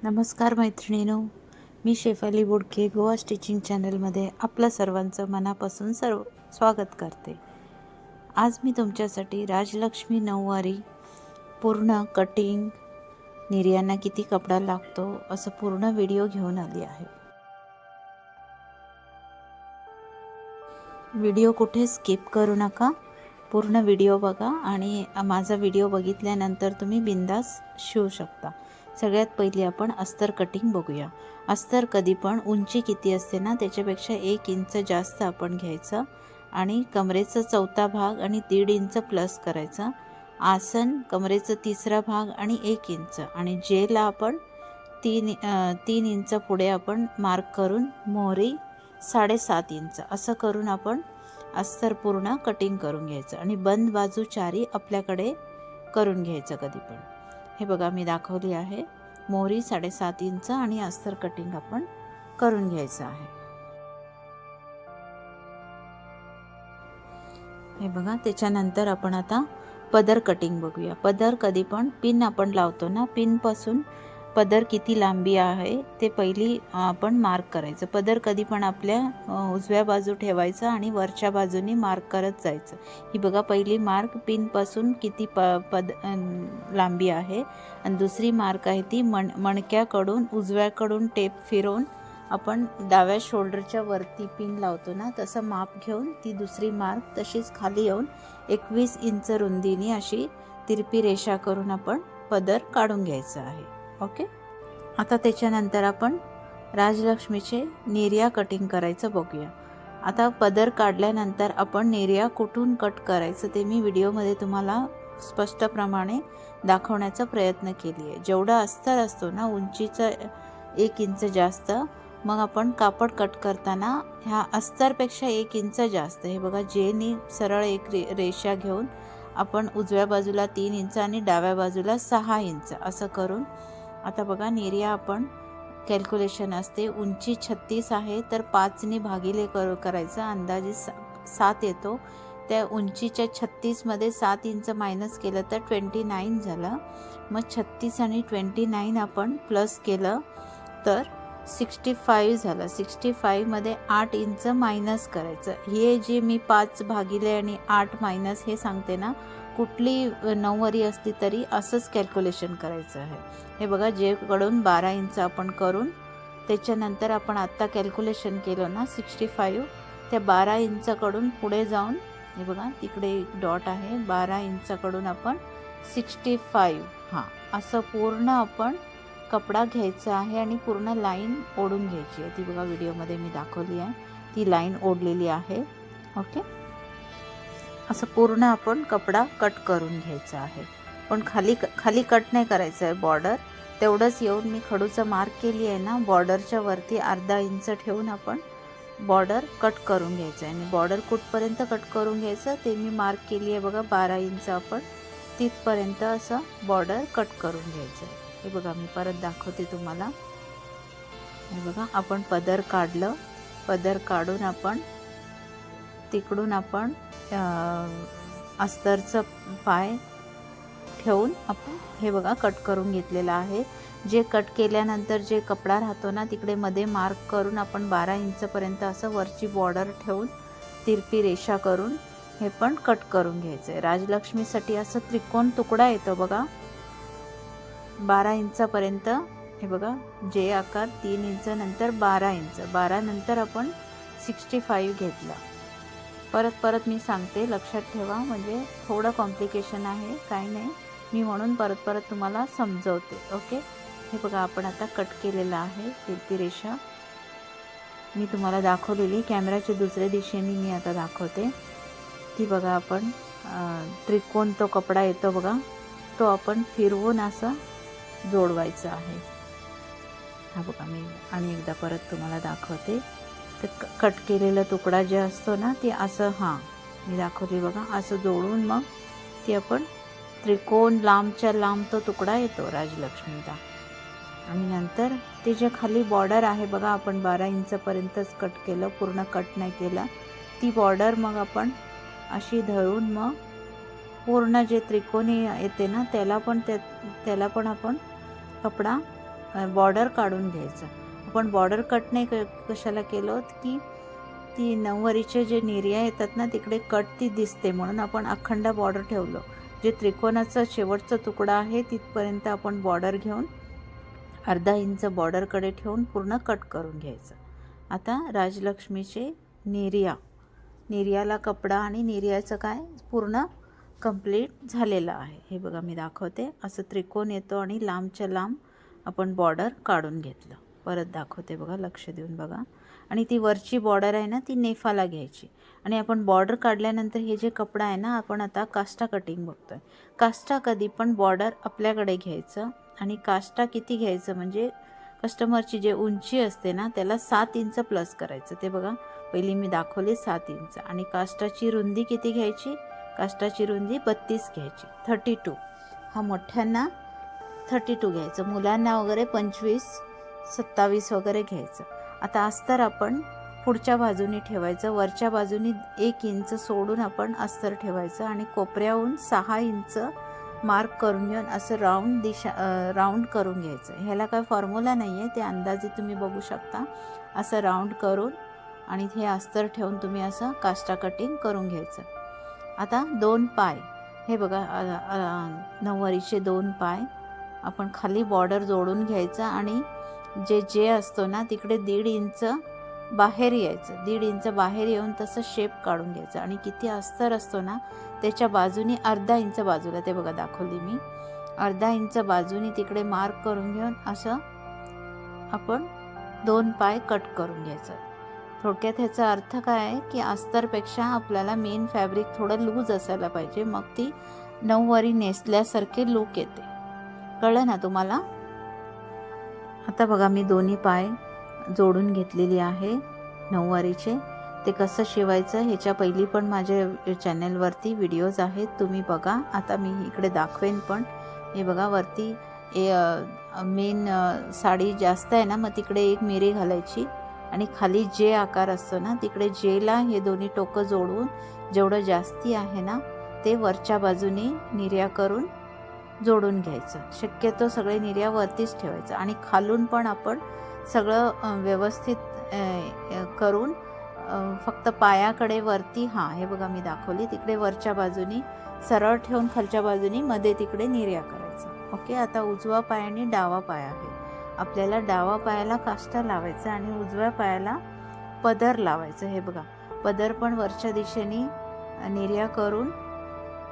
नमस्कार मैत्रिणींनो, मी शेफाली बोडके गोवा स्टिचिंग चॅनलमध्ये आपलं सर्वांचं मनापासून स्वागत करते। आज मी तुमच्यासाठी राजलक्ष्मी नऊवारी पूर्ण कटिंग, निर्यांना किती कपडा लागतो असं पूर्ण व्हिडिओ घेऊन आली आहे। व्हिडिओ कुठे स्किप करू नका, पूर्ण व्हिडिओ बघा आणि माझा व्हिडिओ बघितल्यानंतर तुम्ही बिंदास शिवू शकता। सगळ्यात पहिली आपण अस्तर कटिंग बघूया। अस्तर कधी पण उंची किती असते ना त्याच्यापेक्षा 1 इंच जास्त आपण घ्यायचं आणि कमरेचा चौथा भाग आणि 1.5 इंच प्लस करायचा। आसन कमरेचा तिसरा भाग आणि 1 इंच आणि जेला आपण 3 इंच पुढे आपण मार्क करून मोहरी 7.5 इंच असं करून आपण अस्तर पूर्ण कटिंग करून घ्यायचं आणि बंद बाजू चारी आपल्याकडे करून घ्यायचं कधी पण। हे बघा मी दाखवली आहे, मोहरी 7.5 इंच आणि अस्तर कटिंग आपण करून घ्यायचं आहे। हे बघा, त्याच्यानंतर आपण आता पदर कटिंग बघूया। पदर कधी पण पिन आपण लावतो ना, पिन पासून पदर किती लांबी आहे ते पहिली आपण मार्क करायचं। पदर कधी पण आपल्या उजव्या बाजू ठेवायचा आणि वरच्या बाजूने मार्क करत जायचं। ही बघा पहिली मार्क पिन पासून किती लांबी आहे आणि दुसरी मार्क आहे ती मणक्याकडून उजव्याकडून टेप फिरवून आपण डाव्या शोल्डरच्या वरती पिन लावतो ना तसं माप घेऊन ती दुसरी मार्क तशीच खाली येऊन 21 इंच रुंदीने अशी तिरपी रेषा करून आपण पदर काढून घ्यायचा आहे। ओके, आता त्याच्यानंतर आपण राजलक्ष्मीचे निर्या कटिंग करायचं बघूया। आता पदर काढल्यानंतर आपण निर्या कुठून कट करायचं ते मी व्हिडिओमध्ये तुम्हाला स्पष्टप्रमाणे दाखवण्याचा प्रयत्न केली आहे। जेवढा अस्तर असतो ना उंचीचा 1 इंच जास्त, मग आपण कापड कट करताना ह्या अस्तरपेक्षा 1 इंच जास्त, हे बघा जेनी सरळ एक रेषा घेऊन आपण उजव्या बाजूला 3 इंच आणि डाव्या बाजूला 6 इंच असं करून आता बघा निर्या आपण कॅल्क्युलेशन असते, उंची 36 आहे तर 5 ने भागिले करायचं, अंदाजे 7 येतो। त्या उंचीच्या 36 मध्ये 7 इंच मायनस केलं तर 29 झालं। मग 36 आणि 29 आपण प्लस केलं तर 65 झालं। 65 मध्ये 8 इंच मायनस करायचं। हे जे मी 5 भागिले आणि 8 मायनस हे सांगते ना, कुठली नऊवारी असली तरी असंच कॅल्क्युलेशन करायचं आहे। हे बघा जेकडून 12 इंच आपण करून त्याच्यानंतर आपण आत्ता कॅल्क्युलेशन केलं ना 65, त्या 12 इंचाकडून पुढे जाऊन हे बघा तिकडे एक डॉट आहे, 12 इंचाकडून आपण 65 असं पूर्ण आपण कपडा घ्यायचा आहे आणि पूर्ण लाईन ओढून घ्यायची आहे। ती बघा व्हिडिओमध्ये मी दाखवली आहे, ती लाईन ओढलेली आहे। ओके, असं पूर्ण आपण कपडा कट करून घ्यायचा आहे, पण खाली कट नाही करायचं आहे। बॉर्डर तेवढंच येऊन मी खडूचं मार्क केली आहे ना, बॉर्डरच्या वरती अर्धा इंच ठेवून आपण बॉर्डर कट करून घ्यायचं आहे। आणि बॉर्डर कुठपर्यंत कट करून घ्यायचं ते मी मार्क केली आहे बघा, 12 इंच आपण तिथपर्यंत असं बॉर्डर कट करून घ्यायचं आहे। हे बघा मी परत दाखवते तुम्हाला। हे बघा आपण पदर काढलं, पदर काढून आपण तिकडून आपण अस्तरचं पाय ठेवून आपण हे बघा कट करून घेतलेलं आहे। जे कट केल्यानंतर जे कपडा राहतो ना तिकडे मध्ये मार्क करून आपण 12 इंचपर्यंत असं वरची बॉर्डर ठेवून तिरपी रेषा करून हे पण कट करून घ्यायचं आहे। राजलक्ष्मीसाठी असं त्रिकोण तुकडा येतो बघा 12 इंचापर्यंत। हे बघा जे आकार 3 इंच नंतर 12 इंच, 12 नंतर आपण 65 घेतला। परत मी सांगते, लक्षात ठेवा, म्हणजे थोडं कॉम्प्लिकेशन आहे, काही नाही, मी म्हणून परत तुम्हाला समजवते। ओके, हे बघा आपण आता कट केलेलं आहे तिरपी रेषा, मी तुम्हाला दाखवलेली कॅमेराच्या दुसऱ्या दिशेने मी आता दाखवते। ती बघा आपण त्रिकोण तो कपडा येतो बघा, तो आपण फिरवून असं जोडवायचं आहे। हा बघा मी आणि एकदा परत तुम्हाला दाखवते। तर कट केलेला तुकडा जे असतो ना ते असं मी दाखवली बघा, असं जोडून मग ती आपण त्रिकोण लांबच्या लांब तो तुकडा येतो राजलक्ष्मीचा। आणि नंतर ते जे खाली बॉर्डर आहे बघा, आपण 12 इंचपर्यंतच कट केलं, पूर्ण कट नाही केला। ती बॉर्डर मग आपण अशी धरून मग पूर्ण जे त्रिकोणी येते ना त्याला पण आपण कपडा बॉर्डर काढून घ्यायचं. आपण बॉर्डर कट नाही कशाला केलं की ती नऊवारीचे जे निर्या येतात ना तिकडे कट ती दिसते म्हणून आपण अखंड बॉर्डर ठेवलं. जे त्रिकोणाचा शेवटचा तुकडा आहे तिथपर्यंत आपण बॉर्डर घेऊन अर्धा इंच बॉर्डरकडे ठेवून पूर्ण कट करून घ्यायचं. आता राजलक्ष्मीचे निर्याला कपडा आणि निर्याचं काय पूर्ण कंप्लीट झालेलं आहे. हे बघा मी दाखवते. असं त्रिकोण येतो आणि लांबच्या लांब आपण बॉर्डर काढून घेतलं. परत दाखवते बघा, लक्ष देऊन बघा. आणि ती वरची बॉर्डर आहे ना ती नेफाला घ्यायची. आणि आपण बॉर्डर काढल्यानंतर हे जे कपडा आहे ना आपण आता काष्टा कटिंग बघतोय. काष्टा कधी पण बॉर्डर आपल्याकडे घ्यायचं आणि काष्टा किती घ्यायचं म्हणजे कस्टमरची जे उंची असते ना त्याला 7 इंच प्लस करायचं. ते बघा पहिली मी दाखवली 7 इंच. आणि काष्टाची रुंदी किती घ्यायची? काष्टाची रुंदी 32 घ्यायची. 32 हा मोठ्यांना 32 घ्यायचं, मुलांना वगैरे 25-27 वगैरे घ्यायचं. आता अस्तर आपण पुढच्या बाजूनी ठेवायचं. वरच्या बाजूनी 1 इंच सोडून आपण अस्तर ठेवायचं आणि कोपऱ्याहून 6 इंच मार्क करून घेऊन असं राऊंड करून घ्यायचं. ह्याला काय फॉर्म्युला नाही आहे, ते अंदाजे तुम्ही बघू शकता. असं राऊंड करून आणि हे अस्तर ठेवून तुम्ही असं काष्टा कटिंग करून घ्यायचं. आता 2 पाय हे बघा, नऊवारीचे 2 पाय आपण खाली बॉर्डर जोडून घ्यायचं आणि जे असतो ना तिकडे 1.5 इंच बाहेर यायचं. 1.5 इंच बाहेर येऊन तसं शेप काढून घ्यायचं. आणि किती अस्तर असतो ना त्याच्या बाजूनी अर्धा इंच बाजूला, ते बघा दाखवली मी, अर्धा इंच बाजूनी तिकडे मार्क करून घेऊन असं आपण 2 पाय कट करून घ्यायचं. थोडक्यात ह्याचा अर्थ काय आहे की अस्तरपेक्षा आपल्याला मेन फॅब्रिक थोडं लूज असायला पाहिजे, मग ती नऊवारी नेसल्यासारखे लूक येते. कळलं ना तुम्हाला? आता बघा मी दोन्ही पाय जोडून घेतलेली आहे नऊवारीचे. ते कसं शिवायचं ह्याच्या पहिली पण माझ्या चॅनलवरती व्हिडिओज आहेत, तुम्ही बघा. आता मी इकडे दाखवेन पण. हे बघा वरती मेन साडी जास्त आहे ना मग तिकडे एक मिरी घालायची आणि खाली जे आकार असतो ना तिकडे जेला हे दोन्ही टोकं जोडून जेवढं जास्ती आहे ना ते वरच्या बाजूने निर्या करून जोडून घ्यायचं. शक्यतो सगळे निर्या वरतीच ठेवायचं आणि खालून पण आपण सगळं व्यवस्थित करून फक्त पायाकडे वरती हे बघा मी दाखवली तिकडे वरच्या बाजूनी सरळ ठेवून खालच्या बाजूनी मध्ये तिकडे निर्या करायचं. ओके. आता उजवा पाय आणि डावा पाय आहे. आपल्याला डावा पायाला काष्टा लावायचा आणि उजव्या पायाला पदर लावायचं. हे बघा पदर पण वरच्या दिशेने निर्या करून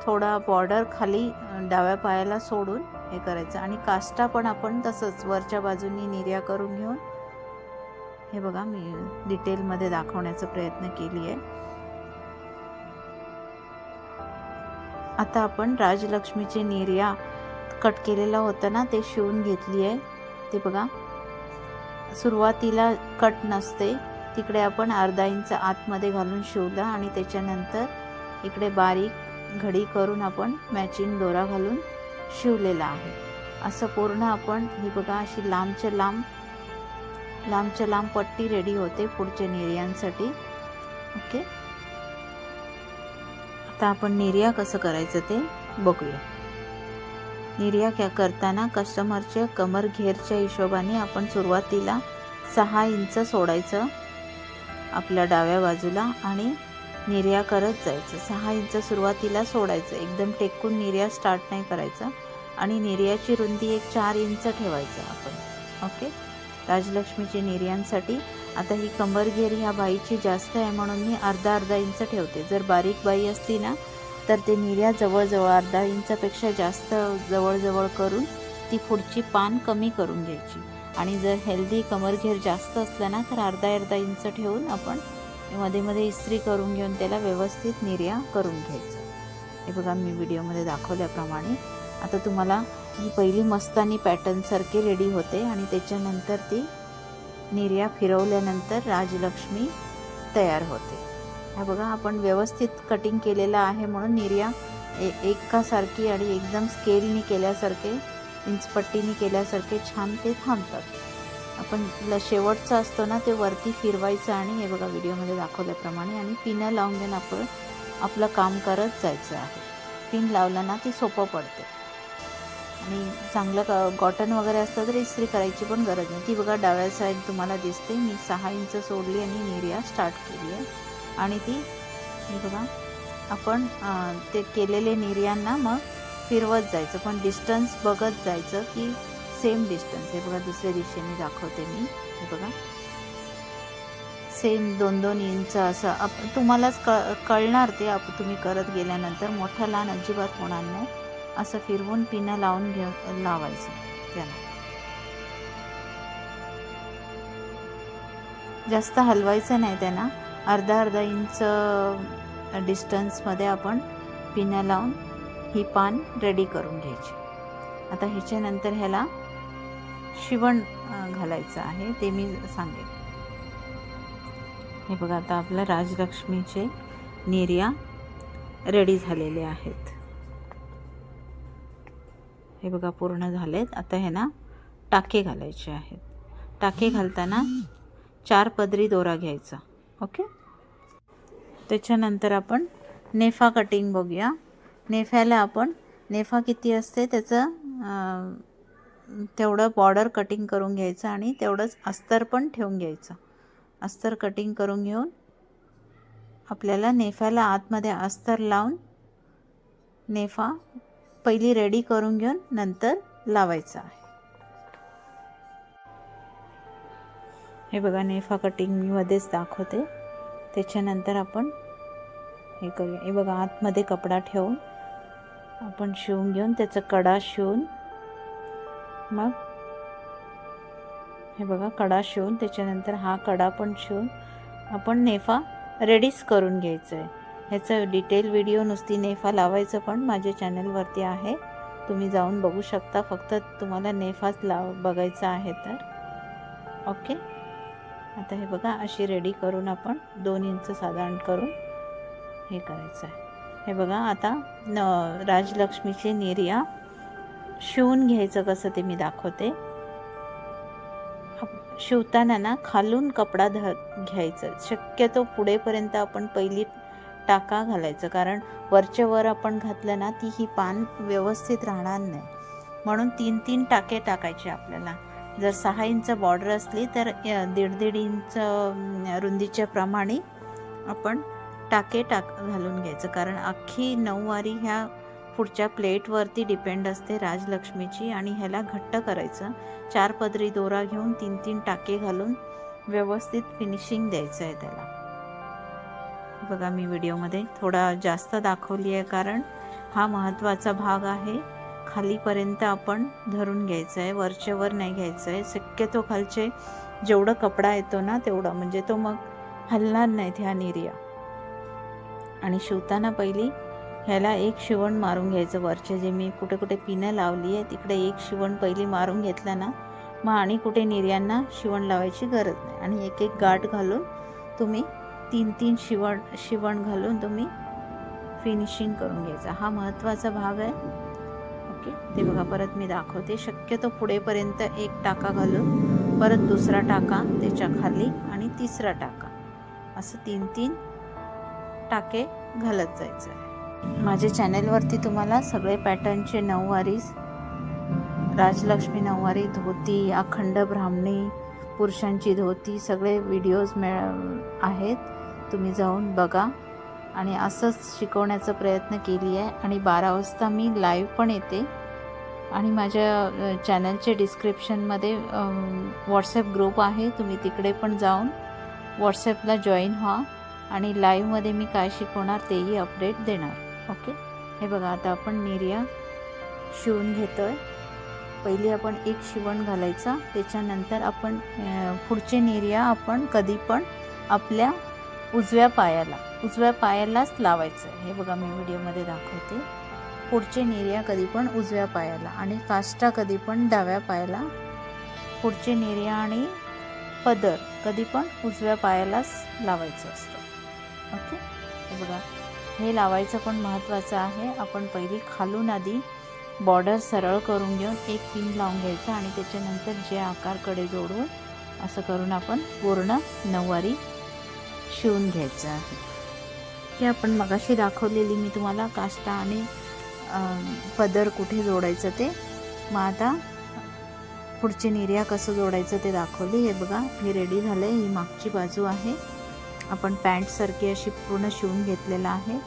थोडा बॉर्डर खाली डाव्या पायाला सोडून हे करायचं. आणि काष्टा पण आपण तसंच वरच्या बाजूनी निर्या करून घेऊन हे बघा मी डिटेलमध्ये दाखवण्याचा प्रयत्न केली आहे. आता आपण राजलक्ष्मीचे निर्या कट केलेला होता ना ते शिवून घेतली आहे. ते बघा सुरुवातीला कट नसते तिकडे आपण अर्धा इंच आतमध्ये घालून शिवलं आणि त्याच्यानंतर इकडे बारीक घडी करून आपण मॅचिंग दोरा घालून शिवलेला आहे. असं पूर्ण आपण ही बघा अशी लांबच्या लांब पट्टी रेडी होते पुढच्या निर्यांसाठी. ओके. आता आपण निर्या कसं करायचं ते बघूया. निर्या करताना कस्टमरच्या कमर घेरच्या हिशोबाने आपण सुरुवातीला 6 इंच सोडायचं आपल्या डाव्या बाजूला आणि निर्या करत जायचं. 6 इंच सुरुवातीला सोडायचं, एकदम टेकून निर्या स्टार्ट नाही करायचं. आणि निर्याची रुंदी एक 4 इंच ठेवायचं आपण. ओके. राजलक्ष्मीच्या निर्यांसाठी आता ही कंबरघेर ह्या बाईची जास्त आहे म्हणून मी अर्धा इंच ठेवते. जर बारीक बाई असती ना तर ते निर्या जवळजवळ अर्धा इंचापेक्षा जास्त जवळ करून ती पुढची पान कमी करून घ्यायची. आणि जर हेल्दी कमरघेर जास्त असलं ना तर अर्धा इंच ठेवून आपण मध्ये इस्त्री करून घेऊन त्याला व्यवस्थित निर्या करून घ्यायचं. हे बघा मी व्हिडिओमध्ये दाखवल्याप्रमाणे. आता तुम्हाला ही पहिली मस्तानी पॅटर्न सारखी रेडी होते आणि त्याच्यानंतर ती निर्या फिरवल्यानंतर राजलक्ष्मी तयार होते. हा बघा आपण व्यवस्थित कटिंग केलेलं आहे म्हणून निर्या एकासारखी आणि एकदम स्केलनी केल्यासारखे इंचपट्टीनी केल्यासारखे छान ते थांबतात. आपण शेवटचं असतो ना ते वरती फिरवायचं आणि हे बघा व्हिडिओमध्ये दाखवल्याप्रमाणे आणि पिनं लावून घेऊन आपण आपलं काम करत जायचं आहे. पिन लावलं ना ती सोपं पडते. आणि चांगलं कॉटन वगैरे असतं तर इस्त्री करायची पण गरज नाही. ती बघा डाव्या साईड तुम्हाला दिसते, मी 6 इंच सोडली आणि निर्या स्टार्ट केली आहे. आणि ती हे बघा आपण ते केलेले निर्यांना मग फिरवत जायचं, पण डिस्टन्स बघत जायचं की सेम डिस्टन्स. हे बघा दुसऱ्या दिशेने दाखवते मी. हे बघा सेम 2-2 इंच असं तुम्हालाच कळणार ते तुम्ही करत गेल्यानंतर. मोठा लहान अजिबात होणार नाही. असं फिरवून पिनं लावून लावायचं त्याला. जास्त हलवायचं नाही त्यांना. अर्धा इंच डिस्टन्समध्ये आपण पिनं लावून ही पान रेडी करून घ्यायची. आता ह्याच्यानंतर ह्याला शिवण घालायचं आहे, ते मी सांगेन. हे बघा आता आपल्या राजलक्ष्मीचे निर्या रेडी झालेले आहेत. हे बघा पूर्ण झालेत. आता हे ना टाके घालायचे आहेत. टाके घालताना 4 पदरी दोरा घ्यायचा. ओके. त्याच्यानंतर आपण नेफा कटिंग बघूया. नेफ्याला आपण नेफा किती असते त्याचं तेवढं बॉर्डर कटिंग करून घ्यायचं आणि तेवढंच अस्तर पण ठेवून घ्यायचं. अस्तर कटिंग करून घेऊन आपल्याला नेफ्याला आतमध्ये अस्तर लावून नेफा पहिली रेडी करून घेऊन नंतर लावायचा आहे. हे बघा नेफा कटिंग मी मध्येच दाखवते. त्याच्यानंतर आपण हे करूया. हे बघा आतमध्ये कपडा ठेवून आपण शिवून घेऊन त्याचा कडा शिवून मग हे बघा कडा शिवून त्याच्यानंतर हा कडा पण शिवून आपण नेफा रेडीच करून घ्यायचं आहे. ह्याचं डिटेल व्हिडिओ नुसती नेफा लावायचं पण माझ्या चॅनलवरती आहे, तुम्ही जाऊन बघू शकता. फक्त तुम्हाला नेफाच बघायचा आहे तर. ओके. आता हे बघा अशी रेडी करून आपण 2 इंच साधारण करून हे करायचं आहे. हे बघा आता राजलक्ष्मीचे निर्या शिवून घ्यायचं कसं ते मी दाखवते. शिवताना ना खालून कपडा घ्यायचा. शक्यतो पुढेपर्यंत आपण पहिली टाका घालायचं, कारण वरच्या वर आपण घातलं ना ती ही पान व्यवस्थित राहणार नाही. म्हणून 3-3 टाके टाकायचे आपल्याला. जर 6 इंच बॉर्डर असली तर 1.5 इंच रुंदीच्या प्रमाणे आपण टाके घालून घ्यायचं, कारण अख्खी नऊवारी ह्या पुढच्या प्लेटवरती डिपेंड असते राजलक्ष्मीची. आणि ह्याला घट्ट करायचं. 4 पदरी दोरा घेऊन 3-3 टाके घालून व्यवस्थित फिनिशिंग द्यायचं आहे त्याला. बघा मी व्हिडिओमध्ये थोडा जास्त दाखवली आहे, कारण हा महत्त्वाचा भाग आहे. खालीपर्यंत आपण धरून घ्यायचं आहे, वरच्या वर नाही घ्यायचं आहे. शक्यतो खालचे जेवढं कपडा येतो ना तेवढं, म्हणजे तो मग हलणार नाहीत ह्या निर्या. आणि शिवताना पहिली ह्याला एक शिवण मारून घ्यायचं. वरचे जे मी कुठे कुठे पिनं लावली आहे तिकडे एक शिवण पहिली मारून घेतलं ना मग आणि कुठे निर्यांना शिवण लावायची गरज नाही. आणि एक एक गाठ घालून तुम्ही 3-3 शिवण घालून तुम्ही फिनिशिंग करून घ्यायचा. हा महत्त्वाचा भाग आहे. ओके. ते बघा परत मी दाखवते. शक्यतो पुढेपर्यंत एक टाका घालून परत दुसरा टाका त्याच्या खाली आणि तिसरा टाका असं 3-3 टाके घालत जायचं आहे. माझ्या चॅनलवरती तुम्हाला सगळे पॅटर्नचे नऊवारी, राजलक्ष्मी नऊवारी, धोती, अखंड ब्राह्मणी, पुरुषांची धोती सगळे व्हिडिओज आहेत. तुम्ही जाऊन बघा. आणि असंच शिकवण्याचा प्रयत्न केली आहे. आणि 12 वाजता मी लाईव्ह पण येते. आणि माझ्या चॅनलचे डिस्क्रिप्शनमध्ये व्हॉट्सॲप ग्रुप आहे, तुम्ही तिकडे पण जाऊन व्हॉट्सॲपला जॉईन व्हा आणि लाईव्हमध्ये मी काय शिकवणार तेही अपडेट देणार. ओके. हे बघा आता आपण निर्या शिवून घेतो आहे. पहिली आपण एक शिवण घालायचा, त्याच्यानंतर आपण पुढचे निर्या आपण कधी पण आपल्या उजव्या पायालाच लावायचं. हे बघा मी व्हिडिओमध्ये दाखवते. पुढचे निर्या कधी पण उजव्या पायाला आणि काष्टा कधी पण डाव्या पायाला. पुढचे निर्या आणि पदर कधी पण उजव्या पायालाच लावायचं असतं. ओके. हे बघा हे लावायचं पण महत्त्वाचं आहे. आपण पहिली खालून आधी बॉर्डर सरळ करून घेऊन एक पिन लावून घ्यायचं आणि त्याच्यानंतर जे आकारकडे जोडून असं करून आपण पूर्ण नऊवारी शिवून घ्यायचं आहे. हे आपण मगाशी दाखवलेली मी तुम्हाला काष्टा आणि पदर कुठे जोडायचं ते मग आता पुढची निर्या कसं जोडायचं ते दाखवली. हे बघा, हे रेडी झालं आहे. ही मागची बाजू आहे. आपण पॅन्टसारखी अशी पूर्ण शिवून घेतलेला आहे.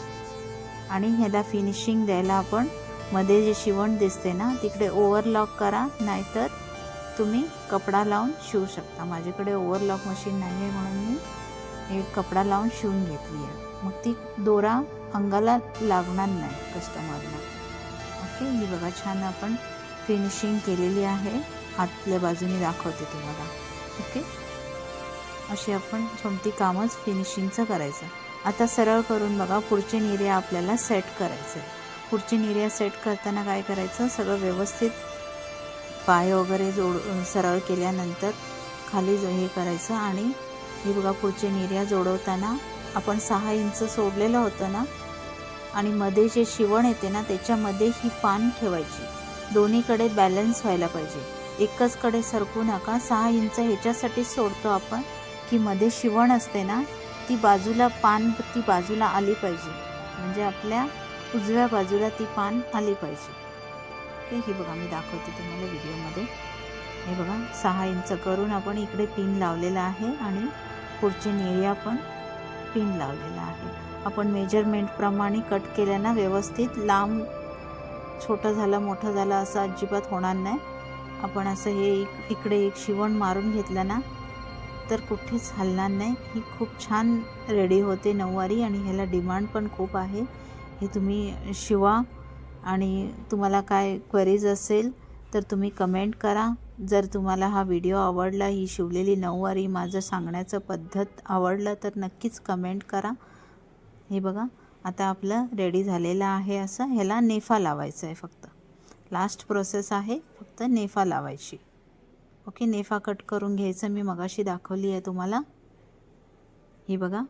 आणि ह्याला फिनिशिंग द्यायला आपण मध्ये जे शिवण दिसते ना तिकडे ओव्हरलॉक करा, नाहीतर तुम्ही कपडा लावून शिवू शकता. माझ्याकडे ओव्हरलॉक मशीन नाही आहे म्हणून मी एक कपडा लावून शिवून घेतली आहे. मग ती दोरा अंगाला लागणार नाही कस्टमरला. ओके, ही बघा छान आपण फिनिशिंग केलेली आहे. आतल्या बाजूने दाखवते तुम्हाला. ओके, अशी आपण सोमती कामच फिनिशिंगचं करायचं. आता सरळ करून बघा, पुढचे निर्या आपल्याला सेट करायचं आहे. पुढची निर्या सेट करताना काय करायचं, सगळं व्यवस्थित पाय वगैरे सरळ केल्यानंतर खाली हे करायचं. आणि हे बघा, पुढचे निर्या जोडवताना आपण 6 इंच सोडलेलं होतं ना, आणि मध्ये जे शिवण येते ना त्याच्यामध्ये ही पान ठेवायची. दोन्हीकडे बॅलन्स व्हायला पाहिजे, एकच कडे सरकू नका. 6 इंच ह्याच्यासाठी सोडतो आपण की मध्ये शिवण असते ना ती बाजूला पान ती बाजूला आली पाहिजे, म्हणजे आपल्या उजव्या बाजूला ती पान आली पाहिजे. ओके, ही बघा मी दाखवते तुम्हाला व्हिडिओमध्ये. हे बघा 6 इंच करून आपण इकडे पिन लावलेला आहे आणि पुढची निर्या पण पिन लावलेला आहे. आपण मेजरमेंटप्रमाणे कट केल्यानं व्यवस्थित लांब छोटं झालं मोठं झालं असं अजिबात होणार नाही. आपण असं हे इकडे एक शिवण मारून घेतलं ना तर कुठेच हलणार नाही. ही खूप छान रेडी होते नऊवारी आणि ह्याला डिमांड पण खूप आहे. हे तुम्ही शिवा आणि तुम्हाला काय क्वेरीज असेल तर तुम्ही कमेंट करा. जर तुम्हाला हा व्हिडिओ आवडला, ही शिवलेली नऊवारी माझं सांगण्याचं पद्धत आवडलं तर नक्कीच कमेंट करा. हे बघा, आता आपलं रेडी झालेलं आहे. असं ह्याला नेफा लावायचा आहे. फक्त लास्ट प्रोसेस आहे, फक्त नेफा लावायची. ओके, नेफा कट करून घ्यायचं मी मगाशी दाखवली आहे तुम्हाला. ही बघा,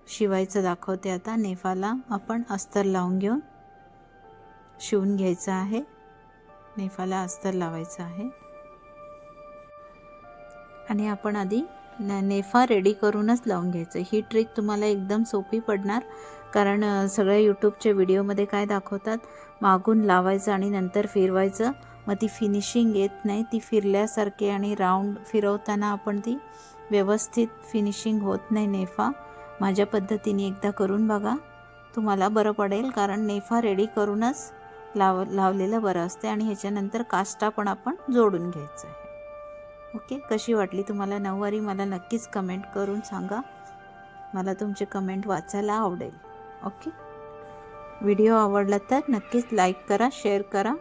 शिवायचं दाखवते आता. नेफाला आपण अस्तर लावून घेऊन शिवून घ्यायचं आहे. नेफाला अस्तर लावायचं आहे आणि आपण आधी नेफा रेडी करूनच लावून घ्यायचं. ही ट्रिक तुम्हाला एकदम सोपी पडणार, कारण सगळ्या यूट्यूबच्या व्हिडिओमध्ये काय दाखवतात, मागून लावायचं आणि नंतर फिरवायचं, मग ती फिनिशिंग येत नाही. ती फिरल्यासारखे आणि राऊंड फिरवताना आपण ती व्यवस्थित फिनिशिंग होत नाही नेफा. माझ्या पद्धतीने एकदा करून बघा, तुम्हाला बरं पडेल, कारण नेफा रेडी करूनच लावलेलं बरं असते. आणि ह्याच्यानंतर काष्टा पण आपण जोडून घ्यायचं आहे. ओके, कशी वाटली तुम्हाला नऊवारी मला नक्कीच कमेंट करून सांगा. मला तुमचे कमेंट वाचायला आवडेल. ओके, व्हिडिओ आवडला तर नक्कीच लाईक करा, शेअर करा.